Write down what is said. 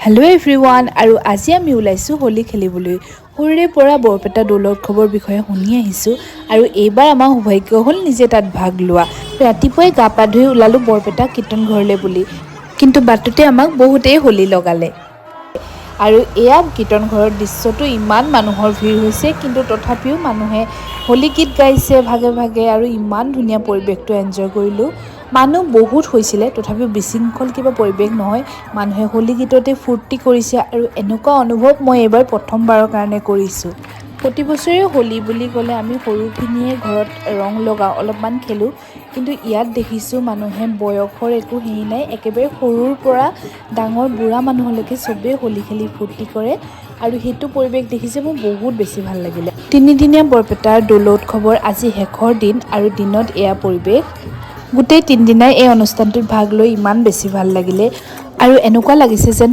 hello everyone আৰু আজি আমি ওলাইছো হোলি খেলিবলৈ সৰুৰে পৰা বৰপেটা দৌল উৎসৱৰ বিষয়ে শুনি আহিছো আৰু এইবাৰ আমাৰ সৌভাগ্য হ'ল নিজে তাত ভাগ লোৱা ৰাতিপুৱাই গা পা ধুই ওলালো বৰপেটা কীৰ্তন ঘৰলৈ বুলি কিন্তু বাটতে আমাক বহুতেই হোলি লগালে আৰু এয়া কীৰ্তন ঘৰৰ দৃশ্যটো ইমান মানুহৰ ভিৰ হৈছে কিন্তু তথাপিও মানুহে হোলি গীত গাইছে ভাগে ভাগে আৰু ইমান ধুনীয়া পৰিৱেশটো এনজয় কৰিলো মানুহ বহুত হৈছিলে তথাপিও বিশৃংখল কিবা পৰিৱেশ নহয় মানুহে হোলি গীততে ফূৰ্তি কৰিছে আৰু এনেকুৱা অনুভৱ মই এবাৰ প্ৰথমবাৰৰ কাৰণে কৰিছো প্ৰতি বছৰে হোলি বুলি ক'লে আমি সৰুখিনিয়ে ঘৰত ৰং লগাও অলপমান খেলো কিন্তু ইয়াত দেখিছো মানুহে বয়সৰ একো হেৰি নাই একেবাৰে সৰুৰ পৰা ডাঙৰ বুঢ়া মানুহলৈকে সবে হোলি খেলি ফূৰ্তি কৰে আৰু হেতু পৰিৱেশ দেখিছে মোৰ বহুত বেছি ভাল লাগিলে তিনিদিনীয়া বৰপেটাৰ দৌল উৎসৱৰ আজি শেষৰ দিন আৰু দিনত এয়া পৰিৱেশ গোটেই তিনিদিনাই এই অনুষ্ঠানটোত ভাগ লৈ ইমান বেছি ভাল লাগিলে আৰু এনেকুৱা লাগিছে যেন